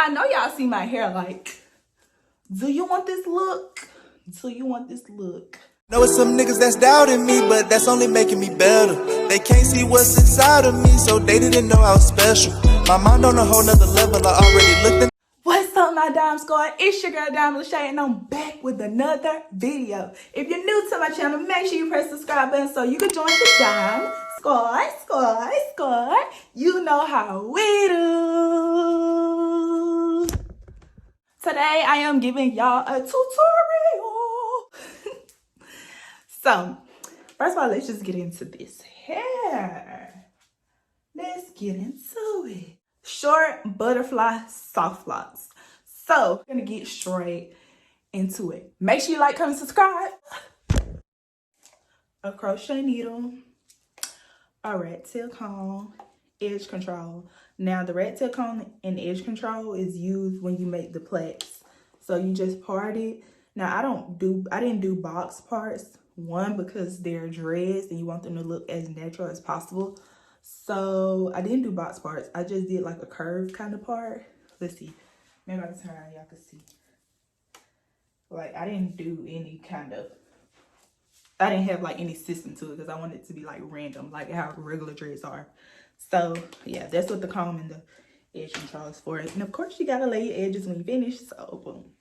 I know y'all see my hair like, do you want this look? Do you want this look? Know it's some niggas that's doubting me, but that's only making me better. They can't see what's inside of me, so they didn't know I was special. My mind on a whole nother level, I already looked at. What's up, my Dime Squad? It's your girl Dime.lashayy, and I'm back with another video. If you're new to my channel, make sure you press the subscribe button so you can join the Dime Squad. You know how we do. Today, I am giving y'all a tutorial. So, first of all, let's just get into this hair. Let's get into it. Short butterfly soft locks. So, I'm gonna get straight into it. Make sure you like, comment, subscribe. A crochet needle, a rat tail comb, edge control. Now, the rat tail comb and edge control is used when you make the plaits. So you just part it. Now, I didn't do box parts. One, because they're dreads and you want them to look as natural as possible. So I didn't do box parts. I just did like a curved kind of part. Let's see. Maybe I can turn around, y'all can see. Like, I didn't do any kind of, I didn't have like any system to it because I wanted it to be like random, like how regular dreads are. So yeah, that's what the comb and the edge control is for. And of course you gotta lay your edges when you finish, so boom.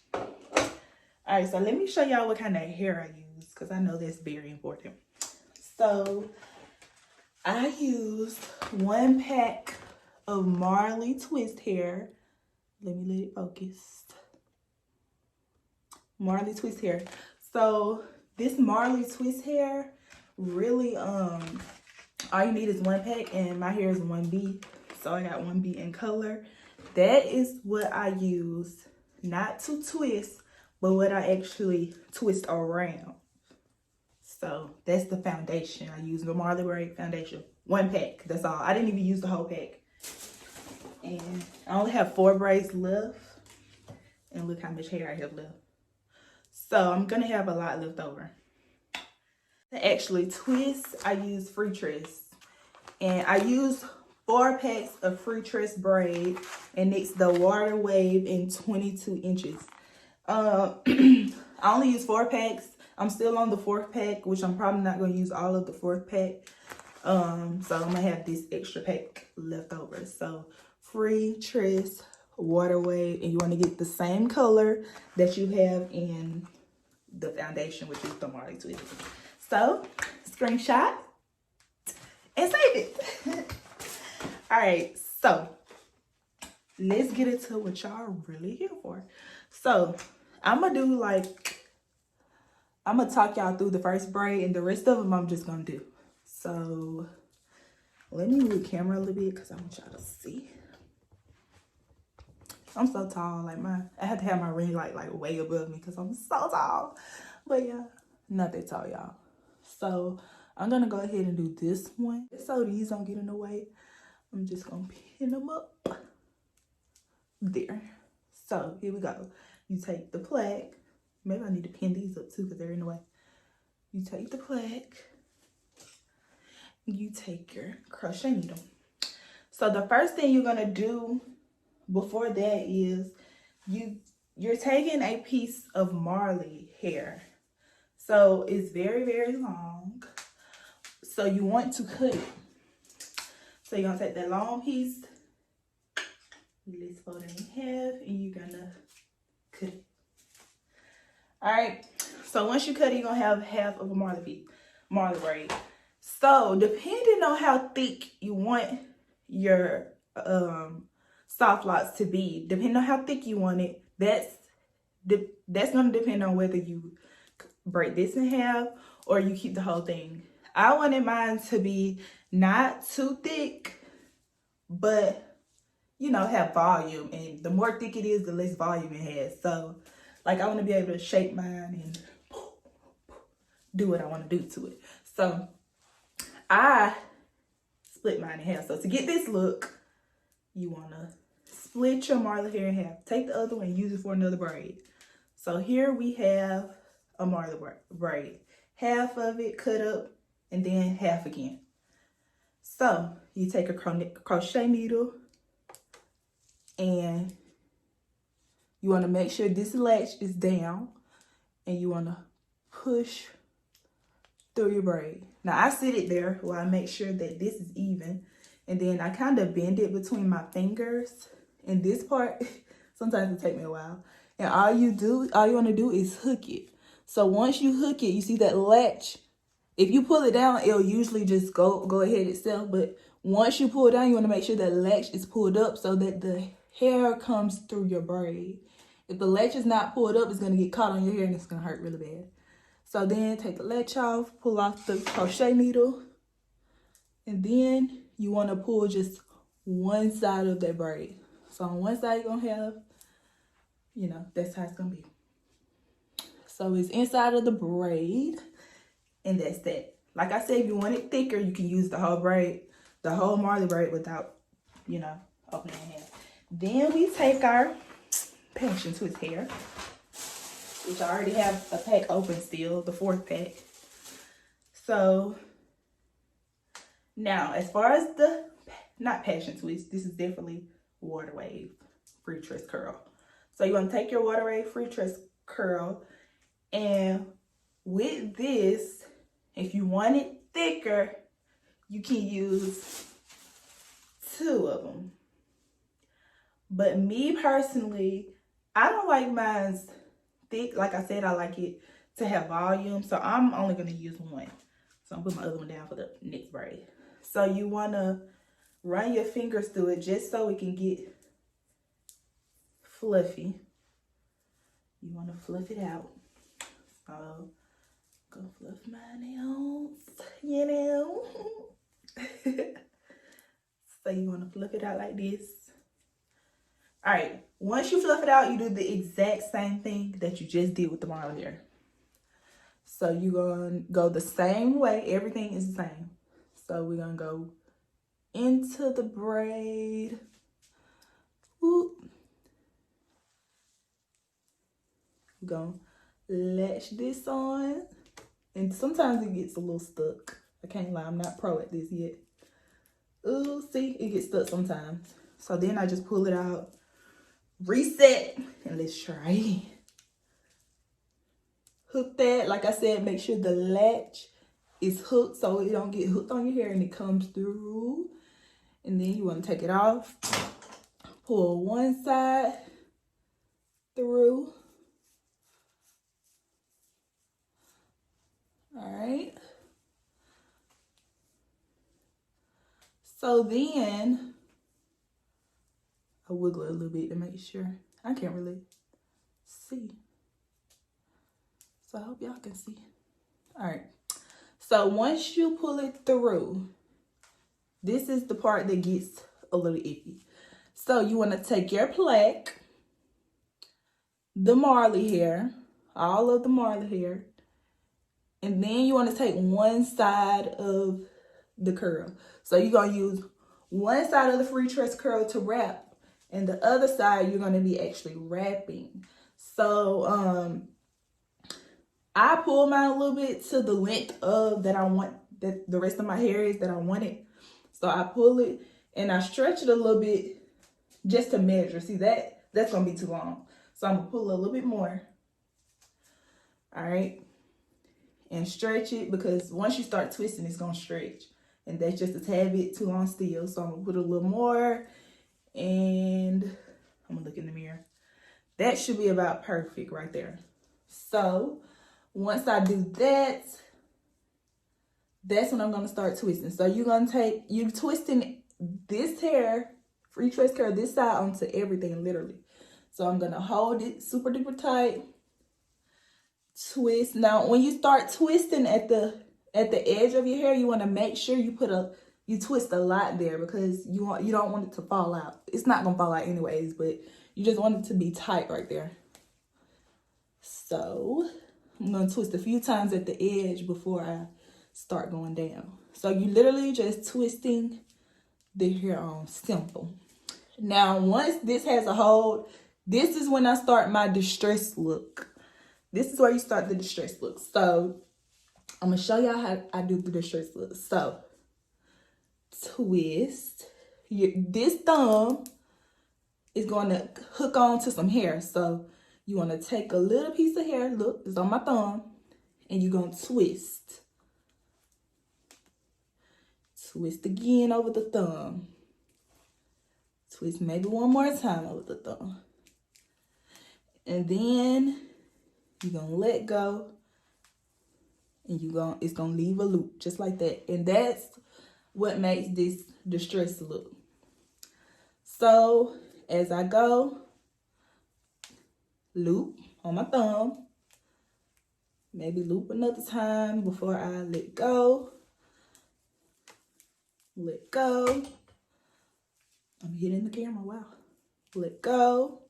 All right, so let me show y'all what kind of hair I use because I know that's very important. So I used 1 pack of Marley twist hair. Let me let it focus. Marley twist hair. So this Marley twist hair, really, all you need is 1 pack, and my hair is 1B. So I got 1B in color. That is what I use, not to twist, but what I actually twist around. So that's the foundation. I use the Marley Braid foundation. 1 pack, that's all. I didn't even use the whole pack. And I only have 4 braids left. And look how much hair I have left. So I'm gonna have a lot left over. To actually twist, I use Freetress. And I use 4 packs of Freetress braid. And it's the water wave in 22 inches. I only use 4 packs. I'm still on the 4th pack, which I'm probably not going to use all of the 4th pack. So I'm going to have this extra pack left over. So Freetress water wave, and you want to get the same color that you have in the foundation, which is the Marley twist. So screenshot and save it. All right, so let's get into what y'all really here for. So I'm gonna do I'm gonna talk y'all through the first braid, and the rest of them I'm just gonna do. So let me move the camera a little bit because I want y'all to see. I'm so tall, like I had to have my ring light like way above me because I'm so tall. But yeah, not that tall, y'all. So I'm gonna go ahead and do this one. So these don't get in the way. I'm just gonna pin them up there. So here we go. You take the plaque. Maybe I need to pin these up too because they're in the way. You take the plaque. You take your crochet needle. So the first thing you're gonna do before that is you're taking a piece of Marley hair. So it's very, very long. So you want to cut it. So you're gonna take that long piece. Let's fold it in half, and you're gonna cut it. All right, so once you cut it, you're gonna have half of a Marley braid. So depending on how thick you want your soft locks to be, depending on how thick you want it, that's gonna depend on whether you break this in half or you keep the whole thing. I wanted mine to be not too thick, but you know, have volume, and the more thick it is, the less volume it has. So like, I want to be able to shape mine and do what I want to do to it. So I split mine in half. So to get this look, you want to split your Marley hair in half. Take the other one and use it for another braid. So here we have a Marley braid. Half of it cut up and then half again. So you take a crochet needle and You want to make sure this latch is down, and you want to push through your braid. Now I sit it there while I make sure that this is even, and then I kind of bend it between my fingers. And this part, sometimes it take me a while. And all you want to do is hook it. So once you hook it, you see that latch. If you pull it down, it'll usually just go ahead itself. But once you pull it down, you want to make sure that latch is pulled up so that the hair comes through your braid. If the latch is not pulled up, it's going to get caught on your hair and it's going to hurt really bad. So then take the latch off, pull off the crochet needle, and then you want to pull just one side of that braid. So on one side, you're going to have, you know, that's how it's going to be. So it's inside of the braid, and that's that. Like I said, if you want it thicker, you can use the whole braid, the whole Marley braid without, you know, opening your hand. Then we take our passion twist hair, which I already have a pack open still, the 4th pack. So now, as far as the, not passion twist, this is definitely water wave Freetress curl. So you want to take your water wave Freetress curl, and with this, if you want it thicker, you can use 2 of them. But me personally, I don't like mine's thick. Like I said, I like it to have volume. So I'm only going to use 1. So I'm putting my other one down for the next braid. So you want to run your fingers through it just so it can get fluffy. You want to fluff it out. So go fluff my nails, you know. So you want to fluff it out like this. All right, once you fluff it out, you do the exact same thing that you just did with the Marley hair. So you're going to go the same way. Everything is the same. So we're going to go into the braid. Whoop. We're going to latch this on. And sometimes it gets a little stuck. I can't lie, I'm not pro at this yet. Ooh, see, it gets stuck sometimes. So then I just pull it out. Reset, and let's try. Hook that. Like I said, make sure the latch is hooked so it don't get hooked on your hair and it comes through. And then you want to take it off. Pull one side through. All right. So then I wiggle it a little bit to make sure. I can't really see. So I hope y'all can see. All right. So once you pull it through, this is the part that gets a little iffy. So you want to take your plaque, the Marley hair, all of the Marley hair, and then you want to take one side of the curl. So you're going to use one side of the Freetress curl to wrap, and the other side you're going to be actually wrapping. So I pull mine a little bit to the length of that I want that the rest of my hair is that I want it. So I pull it and I stretch it a little bit just to measure. See, that's going to be too long. So I'm going to pull a little bit more. All right. And stretch it, because once you start twisting, it's going to stretch. And that's just a tad bit too long still. So I'm going to put a little more. And I'm going to look in the mirror. That should be about perfect right there. So once I do that, that's when I'm going to start twisting. So you're going to take, you're twisting this hair, Freetress curl, this side onto everything, literally. So I'm going to hold it super duper tight. Twist. Now, when you start twisting at the edge of your hair, you want to make sure you twist a lot there, because you don't want it to fall out. It's not going to fall out anyways, but you just want it to be tight right there. So I'm going to twist a few times at the edge before I start going down. So you literally just twisting the hair on, simple. Now, once this has a hold, this is when I start my distressed look. This is where you start the distressed look. So I'm going to show y'all how I do the distressed look. So twist this thumb it's going to hook on to some hair. So you want to take a little piece of hair, look, it's on my thumb, and you're going to twist. Twist again over the thumb. Twist maybe one more time over the thumb. And then you're going to let go. And it's going to leave a loop just like that. And that's what makes this distressed look. So as I go, loop on my thumb. Maybe loop another time before I let go. Let go. I'm hitting the camera, wow. Let go.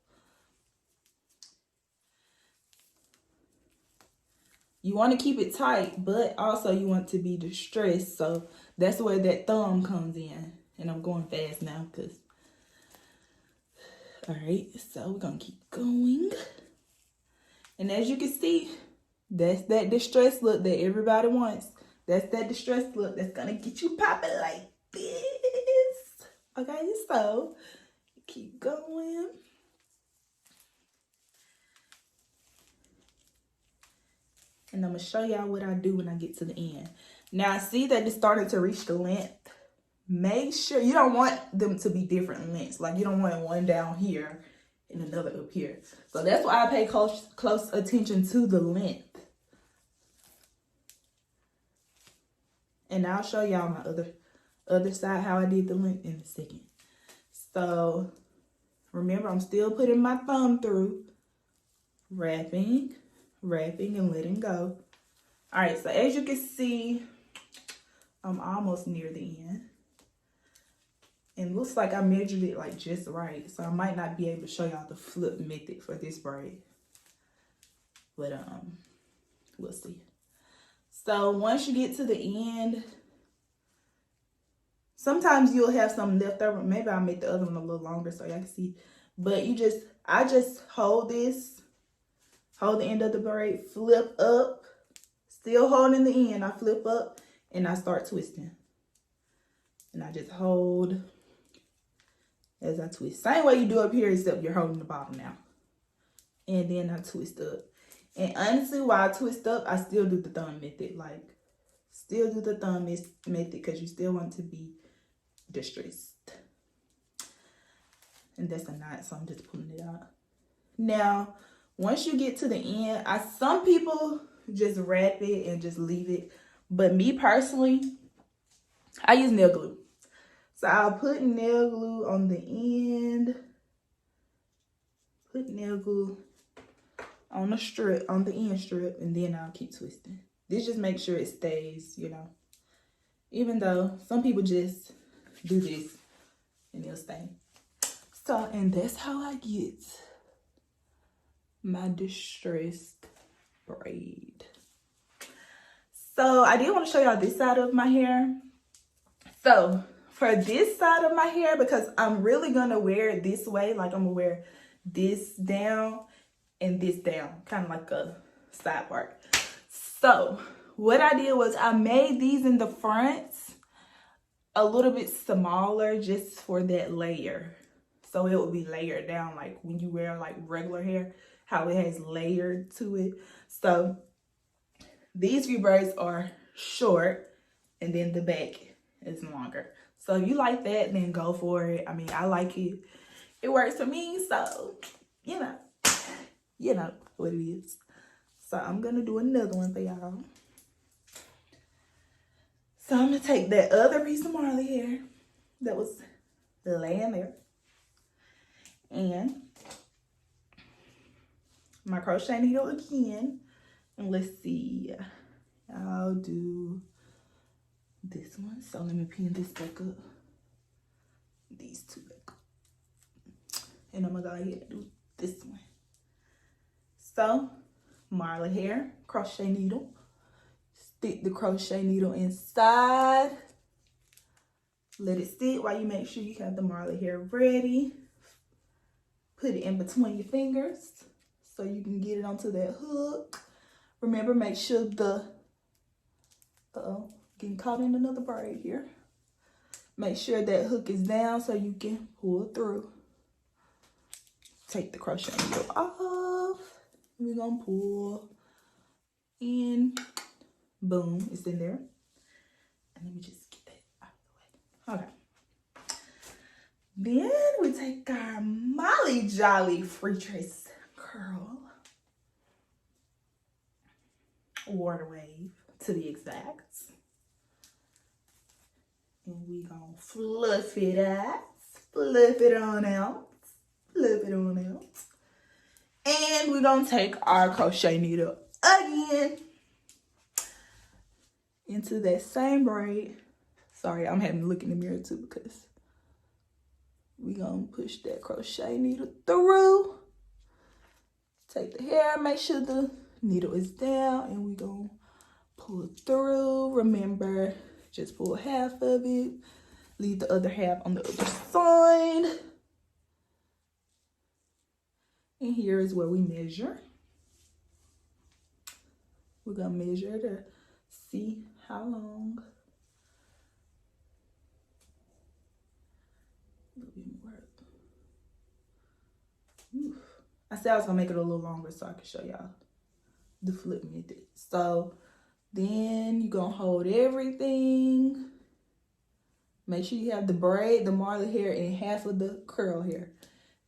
You want to keep it tight, but also you want to be distressed. So that's where that thumb comes in. And I'm going fast now because, all right, so we're going to keep going. And as you can see, that's that distressed look that everybody wants. That's that distressed look that's going to get you popping like this. Okay, so keep going. And I'm going to show y'all what I do when I get to the end. Now, I see that it's starting to reach the length. Make sure you don't want them to be different lengths. Like, you don't want one down here and another up here. So that's why I pay close attention to the length. And I'll show y'all my other side, how I did the length in a second. So, remember, I'm still putting my thumb through. Wrapping and letting go. All right, so as you can see, I'm almost near the end. And looks like I measured it like just right. So I might not be able to show y'all the flip method for this braid. But we'll see. So once you get to the end, sometimes you'll have some left over. Maybe I'll make the other one a little longer so y'all can see. But I just hold this. Hold the end of the braid, flip up, still holding the end. I flip up and I start twisting. And I just hold as I twist. Same way you do up here, except you're holding the bottom now. And then I twist up. And honestly, while I twist up, I still do the thumb method. Like, still do the thumb method because you still want to be distressed. And that's a knot, so I'm just pulling it out. Now, once you get to the end, some people just wrap it and just leave it. But me personally, I use nail glue. So I'll put nail glue on the end. Put nail glue on the strip, on the end strip, and then I'll keep twisting. This just makes sure it stays, you know. Even though some people just do this and it'll stay. So, and that's how I get my distressed braid. So I did want to show y'all this side of my hair. So for this side of my hair, because I'm really gonna wear it this way, like I'm gonna wear this down and this down, kind of like a side part. So what I did was I made these in the front a little bit smaller just for that layer. So it would be layered down like when you wear like regular hair, how it has layered to it. So these few braids are short and then the back is longer. So if you like that, then go for it. I mean, I like it. It works for me, so you know what it is. So I'm gonna do another one for y'all. So I'm gonna take that other piece of Marley hair that was laying there and my crochet needle again, and let's see, I'll do this one. So let me pin this back up, these two back up, and I'm gonna go ahead and do this one. So Marley hair, crochet needle, stick the crochet needle inside, let it sit while you make sure you have the Marley hair ready. Put it in between your fingers so you can get it onto that hook. Remember, make sure getting caught in another braid here. Make sure that hook is down so you can pull through. take the crochet needle off. We're gonna pull in. Boom, it's in there. And let me just get that out of the way. Okay. Then we take our Molly Jolly Freetress curl. Water wave to be exact. And we gonna fluff it out. Fluff it on out. Fluff it on out. And we're gonna take our crochet needle again into that same braid. Sorry, I'm having to look in the mirror too because we gonna push that crochet needle through. Take the hair, make sure the needle is down, and we gonna pull through. Remember, just pull half of it. Leave the other half on the other side. And here is where we measure. We're gonna measure to see how long. A little bit more. Oof. I said I was gonna make it a little longer so I can show y'all the flip method. So then you're gonna hold everything. Make sure you have the braid, the Marley hair, and half of the curl hair.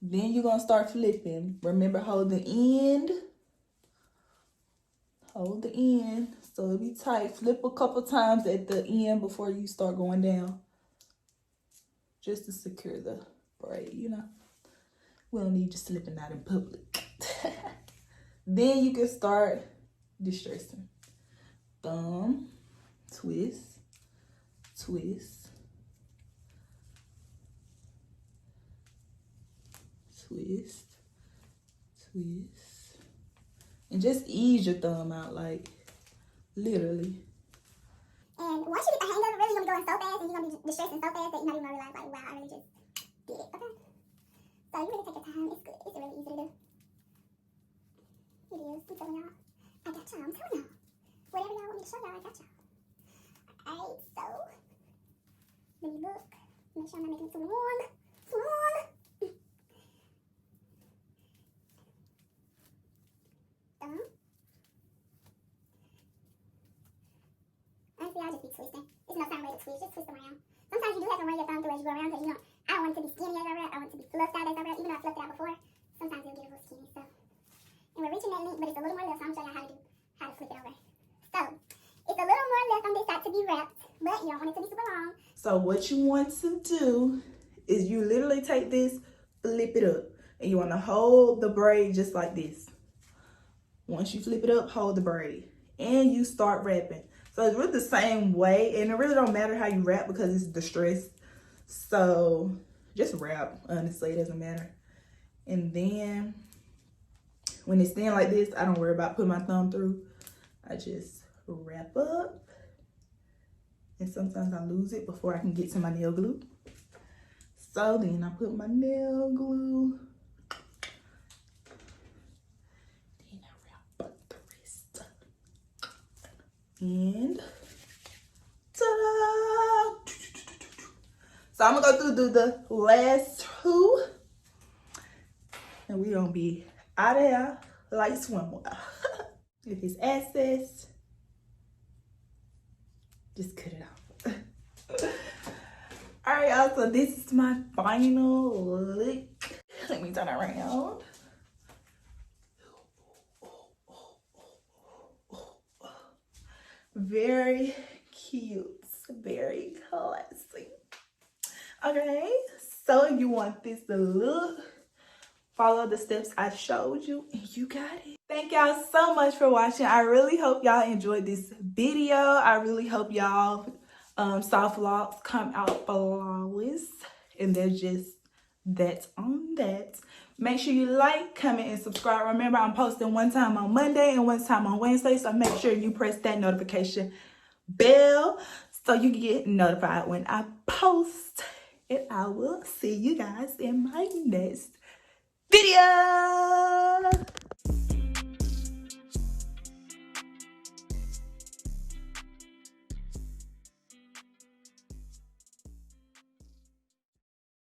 Then you're gonna start flipping. Remember, hold the end. Hold the end so it'll be tight. Flip a couple times at the end before you start going down. Just to secure the braid, you know. We don't need you slipping out in public. Then you can start distressing. Thumb, twist, twist, twist, twist. And just ease your thumb out, like, literally. And once you get the hang of it, really you're going to be going so fast and you're going to be distressing so fast that you're not even going to realize, like, wow, I really just did it, okay? So you really take your time. It's good. It's really easy to do. It is. I'm telling y'all. I got y'all. I'm telling y'all. Whatever y'all want me to show y'all, I got y'all. Alright, so let me look. Make sure I'm not making it too long. Too long. Thumb. Honestly, I'll just be twisting. There's no certain way to twist. Just twist around. Sometimes you do have to run your thumb through as you go around because you know I don't want it to be skinny as I wrap. I want it to be fluffed out as I wrap. Even though I fluffed it out before, sometimes it'll get a little skinny. So, and we're reaching that length, but it's a little more left. So I'm gonna show y'all how to flip it over. So it's a little more left on this side to be wrapped, but you don't want it to be super long. So what you want to do is you literally take this, flip it up, and you want to hold the braid just like this. Once you flip it up, hold the braid, and you start wrapping. So it's really the same way, and it really don't matter how you wrap because it's distressed. So just wrap, honestly, it doesn't matter. And then when it's thin like this, I don't worry about putting my thumb through. I just wrap up. And sometimes I lose it before I can get to my nail glue. So then I put my nail glue. Then I wrap up the wrist. And ta-da! So I'm gonna go through the last two. And we're gonna be out of here like swimwear. If it's excess, just cut it off. All right, y'all, so this is my final look. Let me turn around. Very cute, very classy. Okay, so if you want this to look, follow the steps I showed you and you got it. Thank y'all so much for watching. I really hope y'all enjoyed this video. I really hope y'all soft locks come out flawless, and that's on that. Make sure you like, comment, and subscribe. Remember, I'm posting one time on Monday and one time on Wednesday, so make sure you press that notification bell so you can get notified when I post. And I will see you guys in my next video.